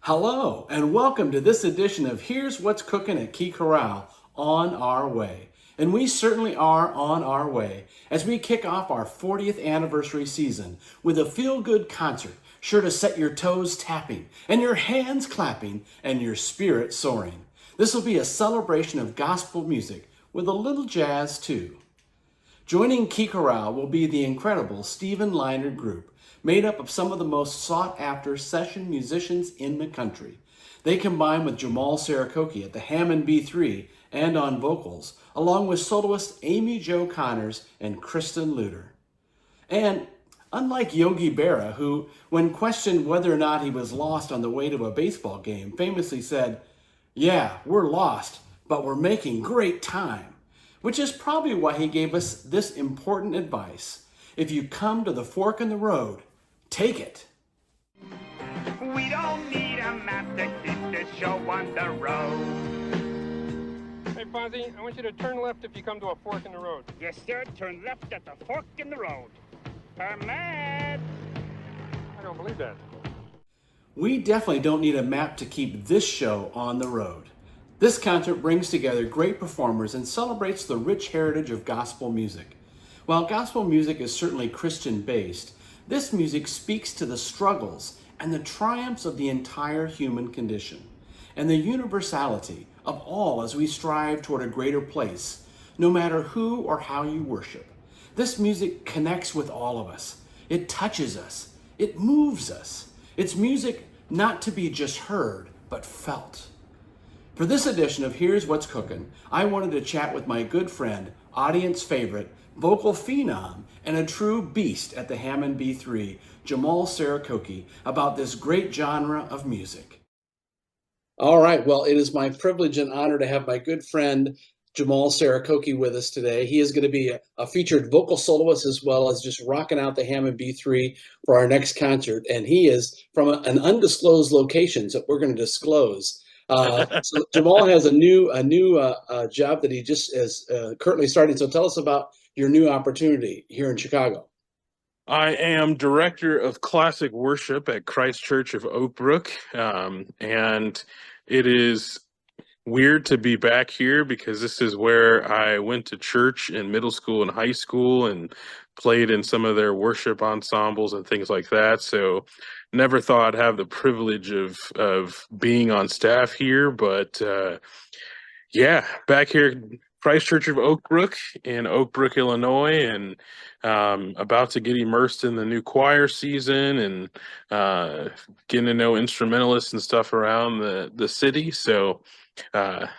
Hello, and welcome to this edition of Here's What's Cooking at Key Chorale, On Our Way. And we certainly are on our way as we kick off our 40th anniversary season with a feel-good concert sure to set your toes tapping and your hands clapping and your spirit soaring. This will be a celebration of gospel music with a little jazz too. Joining Key Chorale will be the incredible Stephen Leonard Group, made up of some of the most sought-after session musicians in the country. They combine with Jamal Sarikoki at the Hammond B3 and on vocals, along with soloist Amy Jo Connors and Kristen Luter. And unlike Yogi Berra, who, when questioned whether or not he was lost on the way to a baseball game, famously said, "Yeah, we're lost, but we're making great time," which is probably why he gave us this important advice. If you come to the fork in the road, take it. We don't need a map to keep this show on the road. Hey, Fozzie, I want you to turn left if you come to a fork in the road. Yes, sir. Turn left at the fork in the road. Permit. I don't believe that. We definitely don't need a map to keep this show on the road. This concert brings together great performers and celebrates the rich heritage of gospel music. While gospel music is certainly Christian-based, this music speaks to the struggles and the triumphs of the entire human condition, and the universality of all as we strive toward a greater place, no matter who or how you worship. This music connects with all of us. It touches us. It moves us. It's music not to be just heard, but felt. For this edition of Here's What's Cooking, I wanted to chat with my good friend, audience favorite, vocal phenom, and a true beast at the Hammond B3, Jamal Sarikoki, about this great genre of music. All right, well, it is my privilege and honor to have my good friend, Jamal Sarikoki, with us today. He is going to be a featured vocal soloist as well as just rocking out the Hammond B3 for our next concert. And he is from an undisclosed location, so we're going to disclose. So Jamal has a new job that he just is currently starting. So tell us about your new opportunity here in Chicago. I am director of classic worship at Christ Church of Oak Brook, and it is weird to be back here because this is where I went to church in middle school and high school and played in some of their worship ensembles and things like that. So never thought I'd have the privilege of being on staff here, but yeah, back here, Christ Church of Oak Brook in Oak Brook, Illinois, and about to get immersed in the new choir season and getting to know instrumentalists and stuff around the city. So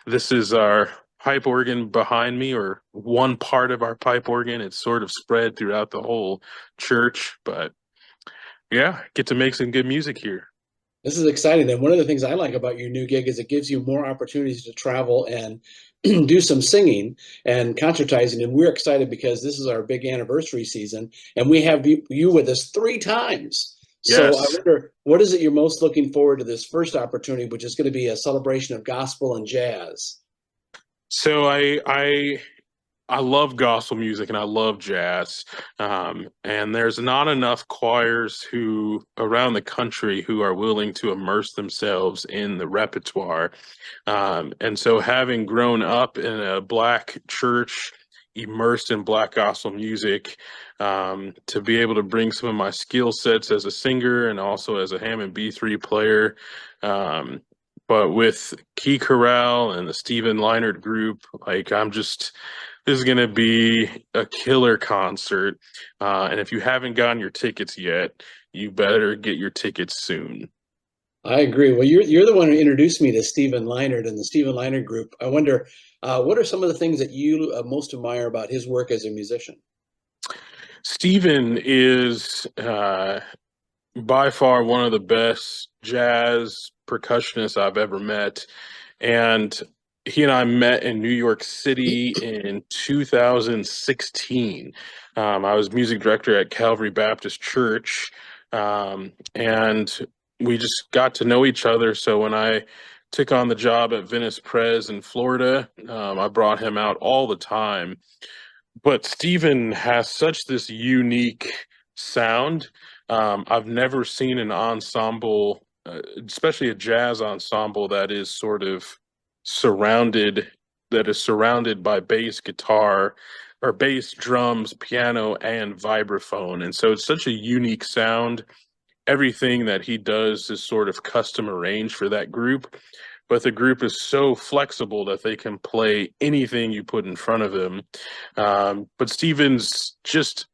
this is our pipe organ behind me, or one part of our pipe organ. It's sort of spread throughout the whole church, but yeah, get to make some good music here. This is exciting. And one of the things I like about your new gig is it gives you more opportunities to travel and do some singing and concertizing. And we're excited because this is our big anniversary season and we have you with us 3 times. So Yes. I wonder, what is it you're most looking forward to this first opportunity, which is going to be a celebration of gospel and jazz? So I love gospel music and I love jazz. And there's not enough choirs who around the country who are willing to immerse themselves in the repertoire. And so having grown up in a Black church, immersed in Black gospel music, to be able to bring some of my skill sets as a singer and also as a Hammond B3 player, but with Key Chorale and the Stephen Leonard Group, like this is going to be a killer concert. And if you haven't gotten your tickets yet, you better get your tickets soon. I agree. Well, you're the one who introduced me to Stephen Leonard and the Stephen Leonard Group. I wonder, what are some of the things that you most admire about his work as a musician? Stephen is by far one of the best jazz percussionists I've ever met. And he and I met in New York City in 2016. I was music director at Calvary Baptist Church, and we just got to know each other. So when I took on the job at Venice Pres in Florida, I brought him out all the time. But Stephen has such this unique sound. I've never seen an ensemble especially a jazz ensemble that is sort of surrounded surrounded by bass guitar or bass drums, piano, and vibraphone. And so it's such a unique sound. Everything that he does is sort of custom arranged for that group, but the group is so flexible that they can play anything you put in front of them. But Stephen's just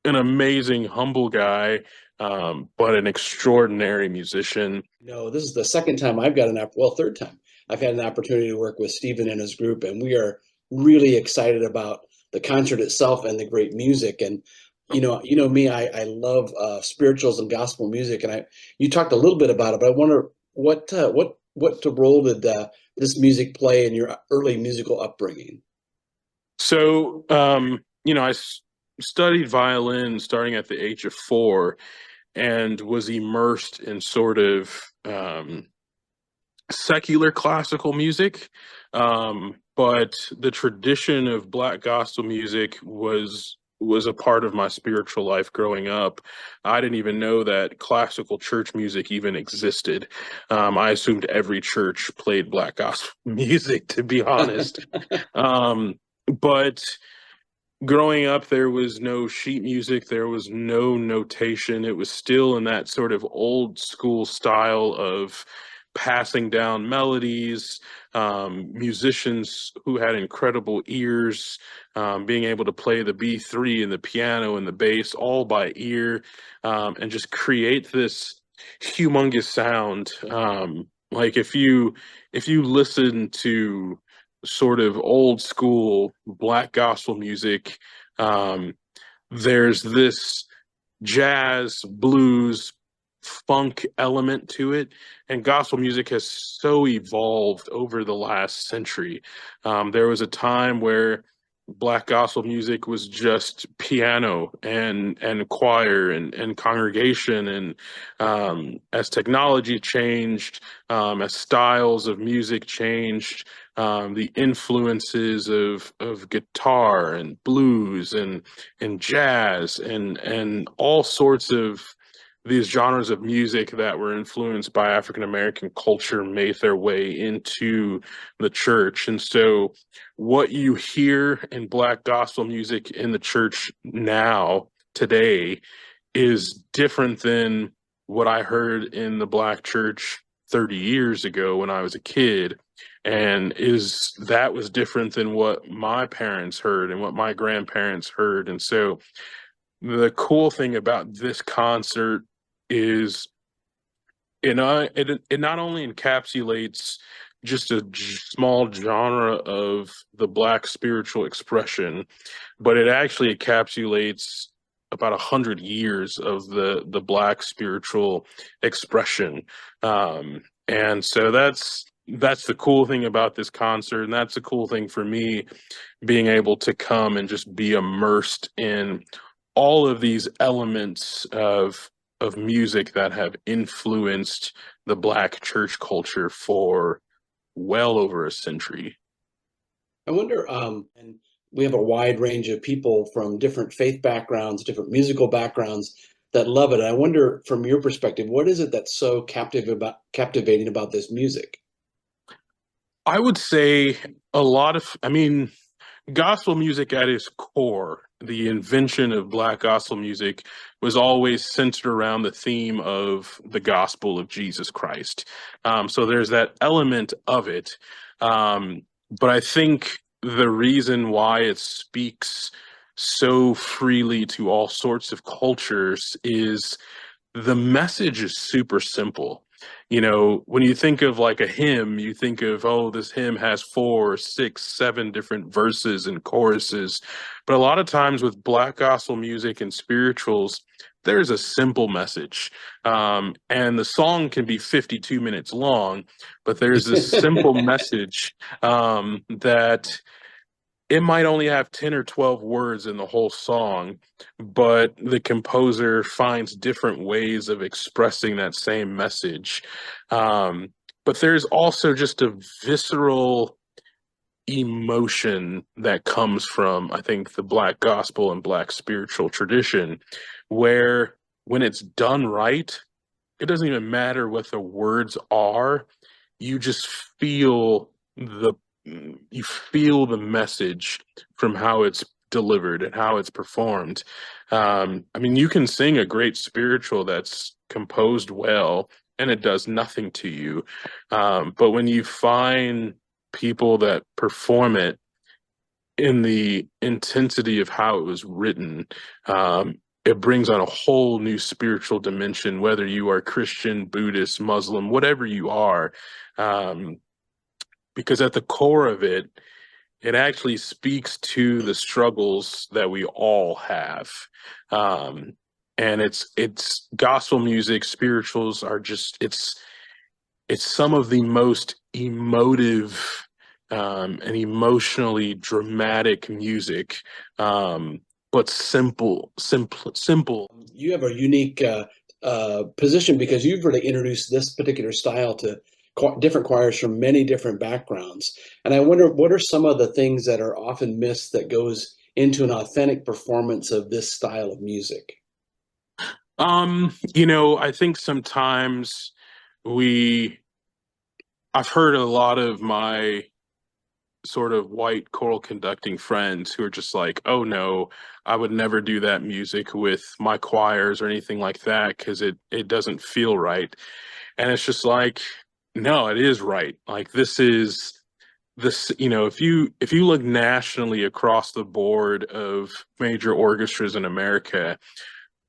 an amazing, humble guy, but an extraordinary musician. No, this is the second time I've got third time I've had an opportunity to work with Stephen and his group, and we are really excited about the concert itself and the great music. And you know me, I love spirituals and gospel music, and you talked a little bit about it, but I wonder what role did this music play in your early musical upbringing? So, I studied violin starting at the age of 4 and was immersed in sort of secular classical music. But the tradition of Black gospel music was a part of my spiritual life growing up. I didn't even know that classical church music even existed. I assumed every church played Black gospel music, to be honest. But growing up, there was no sheet music, there was no notation. It was still in that sort of old school style of passing down melodies, musicians who had incredible ears, being able to play the B3 and the piano and the bass all by ear, and just create this humongous sound. Like if you listen to sort of old school Black gospel music, there's this jazz, blues, funk element to it, and gospel music has so evolved over the last century. There was a time where Black gospel music was just piano and choir and congregation, and as technology changed, as styles of music changed, the influences of guitar and blues and jazz and all sorts of these genres of music that were influenced by African American culture made their way into the church. And so what you hear in Black gospel music in the church now, today, is different than what I heard in the Black church 30 years ago when I was a kid. And that was different than what my parents heard and what my grandparents heard. And so the cool thing about this concert is it not only encapsulates just a small genre of the Black spiritual expression, but it actually encapsulates about 100 years of the Black spiritual expression. And so that's the cool thing about this concert, and that's the cool thing for me, being able to come and just be immersed in all of these elements of music that have influenced the Black church culture for well over a century. I wonder, and we have a wide range of people from different faith backgrounds, different musical backgrounds that love it. And I wonder, from your perspective, what is it that's so captivating about this music? I would say gospel music at its core, the invention of Black gospel music, was always centered around the theme of the gospel of Jesus Christ. So there's that element of it. But I think the reason why it speaks so freely to all sorts of cultures is the message is super simple. When you think of like a hymn, you think of, oh, this hymn has 4, 6, 7 different verses and choruses. But a lot of times with Black gospel music and spirituals, there's a simple message. And the song can be 52 minutes long, but there's this simple message that it might only have 10 or 12 words in the whole song, but the composer finds different ways of expressing that same message. But there's also just a visceral emotion that comes from, I think, the Black gospel and Black spiritual tradition, where when it's done right, it doesn't even matter what the words are. You just feel the message from how it's delivered and how it's performed. I mean, you can sing a great spiritual that's composed well and it does nothing to you. But when you find people that perform it in the intensity of how it was written, it brings on a whole new spiritual dimension, whether you are Christian, Buddhist, Muslim, whatever you are. Because at the core of it, it actually speaks to the struggles that we all have. And it's gospel music, spirituals are just, it's some of the most emotive and emotionally dramatic music, but simple. You have a unique position because you've really introduced this particular style to different choirs from many different backgrounds. And I wonder, what are some of the things that are often missed that goes into an authentic performance of this style of music? I think sometimes I've heard a lot of my sort of white choral conducting friends who are just like, oh no, I would never do that music with my choirs or anything like that because it doesn't feel right. And it's just like, no, it is right. Like this, if you look nationally across the board of major orchestras in America,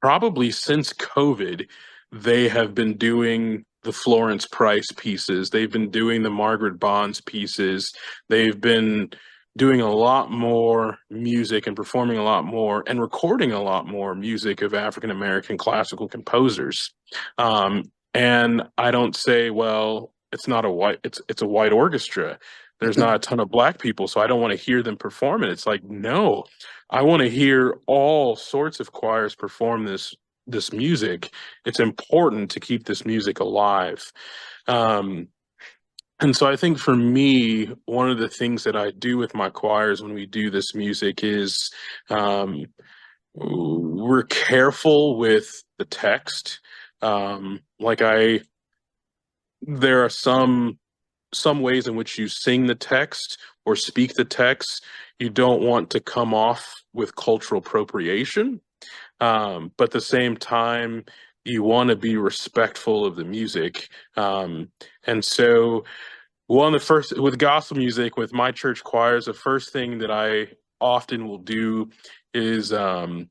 probably since COVID, they have been doing the Florence Price pieces. They've been doing the Margaret Bonds pieces. They've been doing a lot more music and performing a lot more and recording a lot more music of African American classical composers. And I don't say, well, it's a white orchestra. There's not a ton of black people, so I don't want to hear them perform it. It's like, no, I want to hear all sorts of choirs perform this music. It's important to keep this music alive. And so I think for me, one of the things that I do with my choirs when we do this music is we're careful with the text. There are some ways in which you sing the text or speak the text. You don't want to come off with cultural appropriation. But at the same time, you want to be respectful of the music. And so with gospel music, with my church choirs, the first thing that I often will do is I'll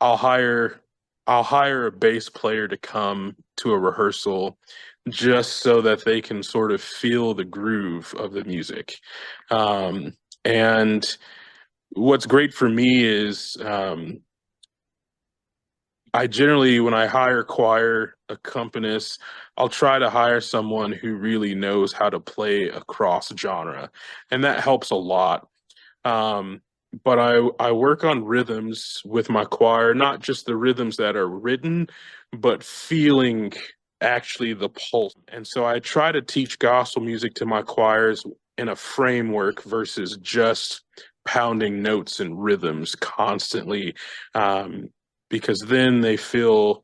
hire a bass player to come to a rehearsal just so that they can sort of feel the groove of the music. And what's great for me is I generally, when I hire choir accompanists, I'll try to hire someone who really knows how to play across genre, and that helps a lot. But I work on rhythms with my choir, not just the rhythms that are written, but feeling actually the pulse. And so I try to teach gospel music to my choirs in a framework versus just pounding notes and rhythms constantly. Because then they don't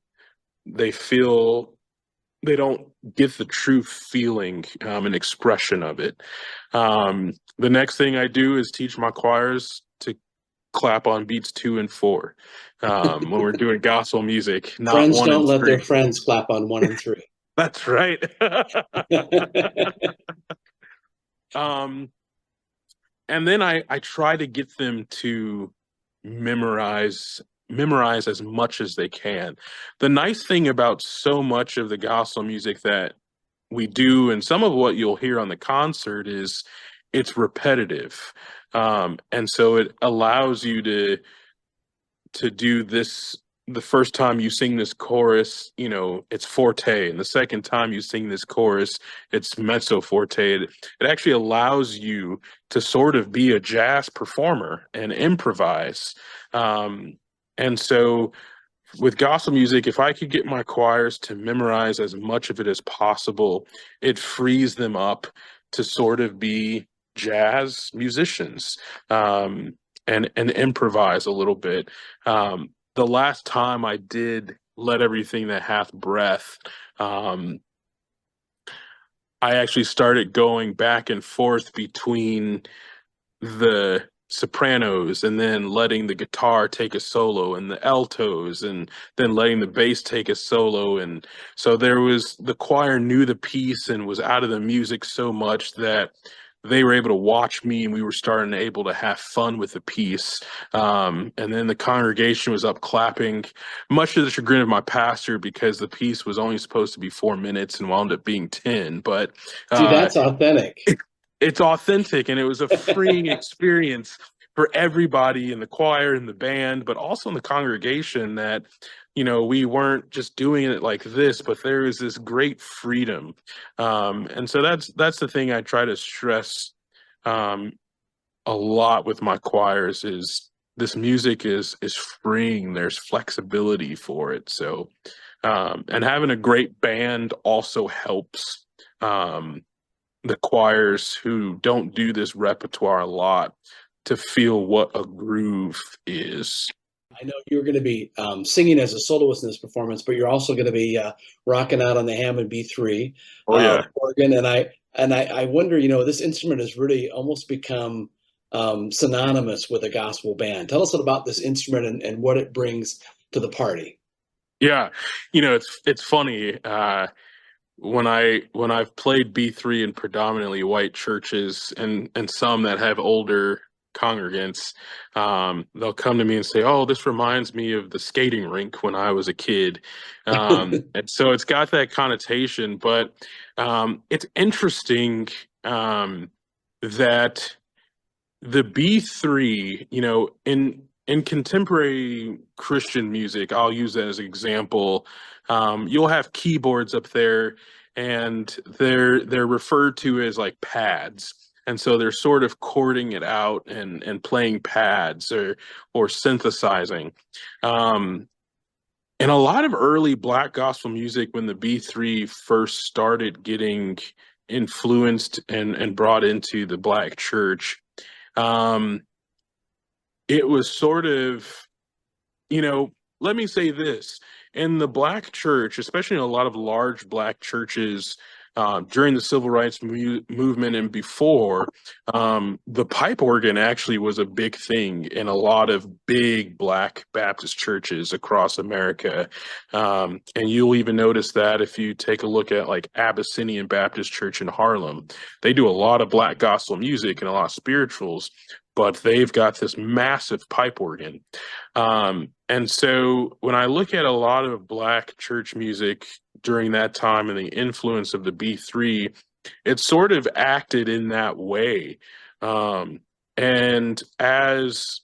get the true feeling and expression of it. The next thing I do is teach my choirs to clap on beats 2 and 4 when we're doing gospel music. Not Friends 1 don't and let 3. their friends clap on 1 and 3. That's right. And then I try to get them to memorize as much as they can. The nice thing about so much of the gospel music that we do, and some of what you'll hear on the concert, is it's repetitive. And so it allows you to do this. The first time you sing this chorus, it's forte, and the second time you sing this chorus, it's mezzo forte. It actually allows you to sort of be a jazz performer and improvise. And so with gospel music, if I could get my choirs to memorize as much of it as possible, it frees them up to sort of be jazz musicians and improvise a little bit. The last time I did Let Everything That Hath Breath. I actually started going back and forth between the sopranos and then letting the guitar take a solo and the altos and then letting the bass take a solo. And so the choir knew the piece and was out of the music so much that they were able to watch me, and we were starting to able to have fun with the piece. And then the congregation was up clapping, much to the chagrin of my pastor, because the piece was only supposed to be 4 minutes and wound up being 10. But See, that's authentic. it's authentic, and it was a freeing experience for everybody in the choir and the band, but also in the congregation, that we weren't just doing it like this, but there is this great freedom. And so that's the thing I try to stress a lot with my choirs, is this music is freeing. There's flexibility for it. So and having a great band also helps the choirs who don't do this repertoire a lot to feel what a groove is. I know you're going to be singing as a soloist in this performance, but you're also going to be rocking out on the Hammond B3 Oh yeah. organ, and I wonder, this instrument has really almost become synonymous with a gospel band. Tell us about this instrument and what it brings to the party. Yeah, it's funny. When I've played B3 in predominantly white churches and some that have older congregants, they'll come to me and say, "Oh, this reminds me of the skating rink when I was a kid," and so it's got that connotation. But it's interesting that the B3, in contemporary Christian music, I'll use that as an example. You'll have keyboards up there, and they're referred to as like pads. And so they're sort of chording it out and playing pads or synthesizing. And a lot of early Black gospel music, when the B3 first started getting influenced and brought into the Black church, it was sort of, let me say this. In the Black church, especially in a lot of large Black churches during the Civil Rights movement and before, the pipe organ actually was a big thing in a lot of big Black Baptist churches across America. And you'll even notice that if you take a look at like Abyssinian Baptist Church in Harlem. They do a lot of Black gospel music and a lot of spirituals, but they've got this massive pipe organ. And so when I look at a lot of Black church music during that time and the influence of the B3, it sort of acted in that way. And as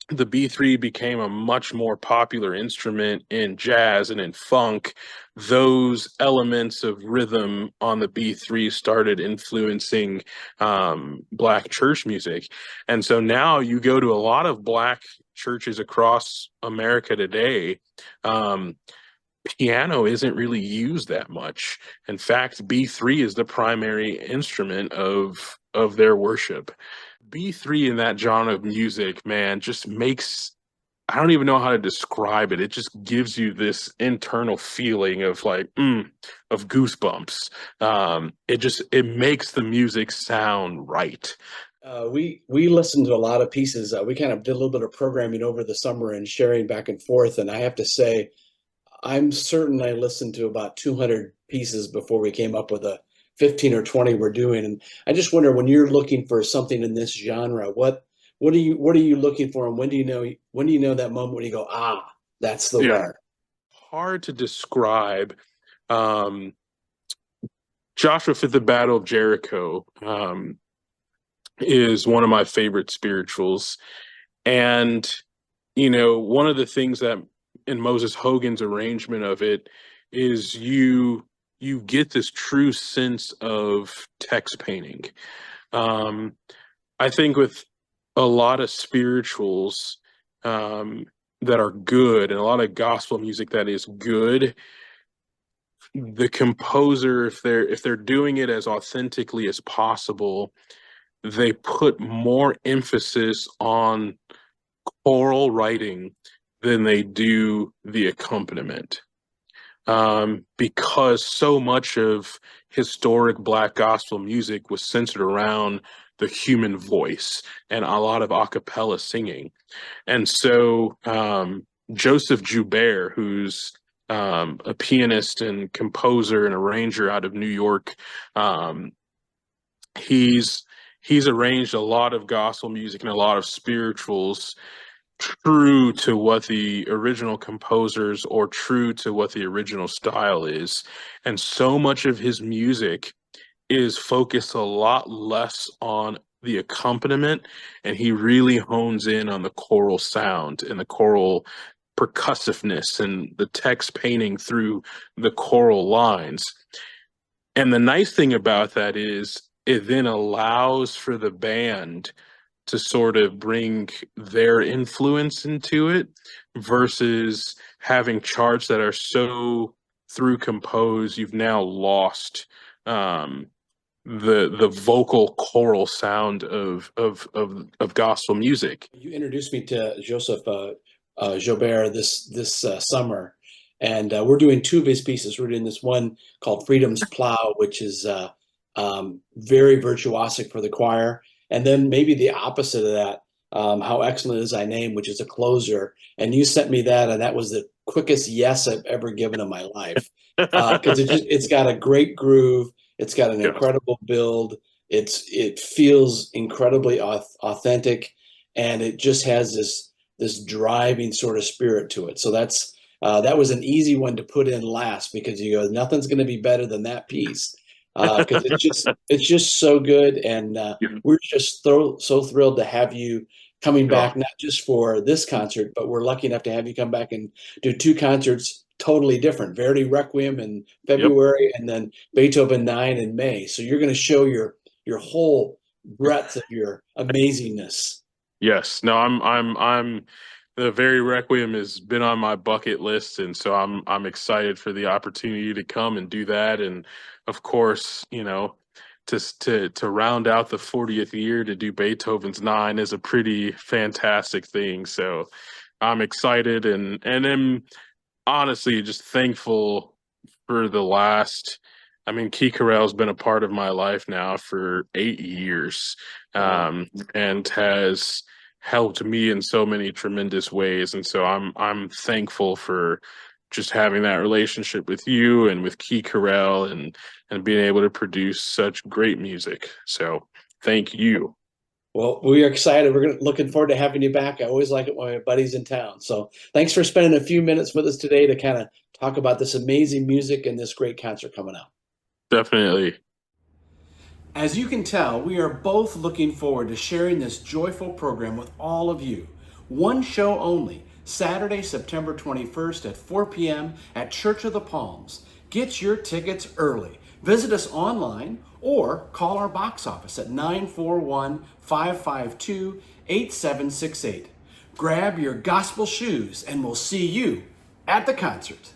the B3 became a much more popular instrument in jazz and in funk, those elements of rhythm on the B3 started influencing Black church music. And so now you go to a lot of Black churches across America today, piano isn't really used that much. In fact, B3 is the primary instrument of their worship. B3 in that genre of music, man, just makes, I don't even know how to describe it. It just gives you this internal feeling of like, of goosebumps. It makes the music sound right. We listened to a lot of pieces. We kind of did a little bit of programming over the summer and sharing back and forth. And I have to say, I'm certain I listened to about 200 pieces before we came up with a 15 or 20 we're doing. And I just wonder, when you're looking for something in this genre, what are you looking for, and when do you know that moment when you go, that's the one? Hard to describe. Joshua Fit the Battle of Jericho is one of my favorite spirituals. And, one of the things that in Moses Hogan's arrangement of it is you get this true sense of text painting. I think with a lot of spirituals that are good, and a lot of gospel music that is good, the composer, if they're doing it as authentically as possible, they put more emphasis on choral writing than they do the accompaniment. Because so much of historic Black gospel music was centered around the human voice and a lot of a cappella singing. And so Joseph Joubert, who's a pianist and composer and arranger out of New York, he's arranged a lot of gospel music and a lot of spirituals true to what the original composers or true to what the original style is. And so much of his music is focused a lot less on the accompaniment, and he really hones in on the choral sound and the choral percussiveness and the text painting through the choral lines. And the nice thing about that is it then allows for the band to sort of bring their influence into it versus having charts that are so through composed, you've now lost the vocal choral sound of gospel music. You introduced me to Joseph Joubert this summer, and we're doing two of his pieces. We're doing this one called Freedom's Plow, which is very virtuosic for the choir. And then maybe the opposite of that, How Excellent Is Thy Name, which is a closer. And you sent me that, and that was the quickest yes I've ever given in my life. Because it's got a great groove. It's got an incredible build. It feels incredibly authentic, and it just has this driving sort of spirit to it. So that was an easy one to put in last, because you go, nothing's going to be better than that piece. Because it's just so good, and we're just so thrilled to have you coming back, not just for this concert, but we're lucky enough to have you come back and do two concerts totally different: Verdi Requiem in February, and then Beethoven 9 in May. So you're going to show your whole breadth of your amazingness. Yes, no, I'm the Verdi Requiem has been on my bucket list, and so I'm excited for the opportunity to come and do that. And of course, to round out the 40th year to do Beethoven's 9 is a pretty fantastic thing. So I'm excited and am honestly just thankful for the last. I mean, Key Chorale has been a part of my life now for 8 years, and has helped me in so many tremendous ways. And so I'm thankful for just having that relationship with you and with Key Chorale and being able to produce such great music. So thank you. Well, we are excited. We're looking forward to having you back. I always like it when my buddy's in town. So thanks for spending a few minutes with us today to kind of talk about this amazing music and this great concert coming up. Definitely. As you can tell, we are both looking forward to sharing this joyful program with all of you. One show only, Saturday, September 21st at 4 p.m. at Church of the Palms. Get your tickets early. Visit us online or call our box office at 941-552-8768. Grab your gospel shoes and we'll see you at the concert.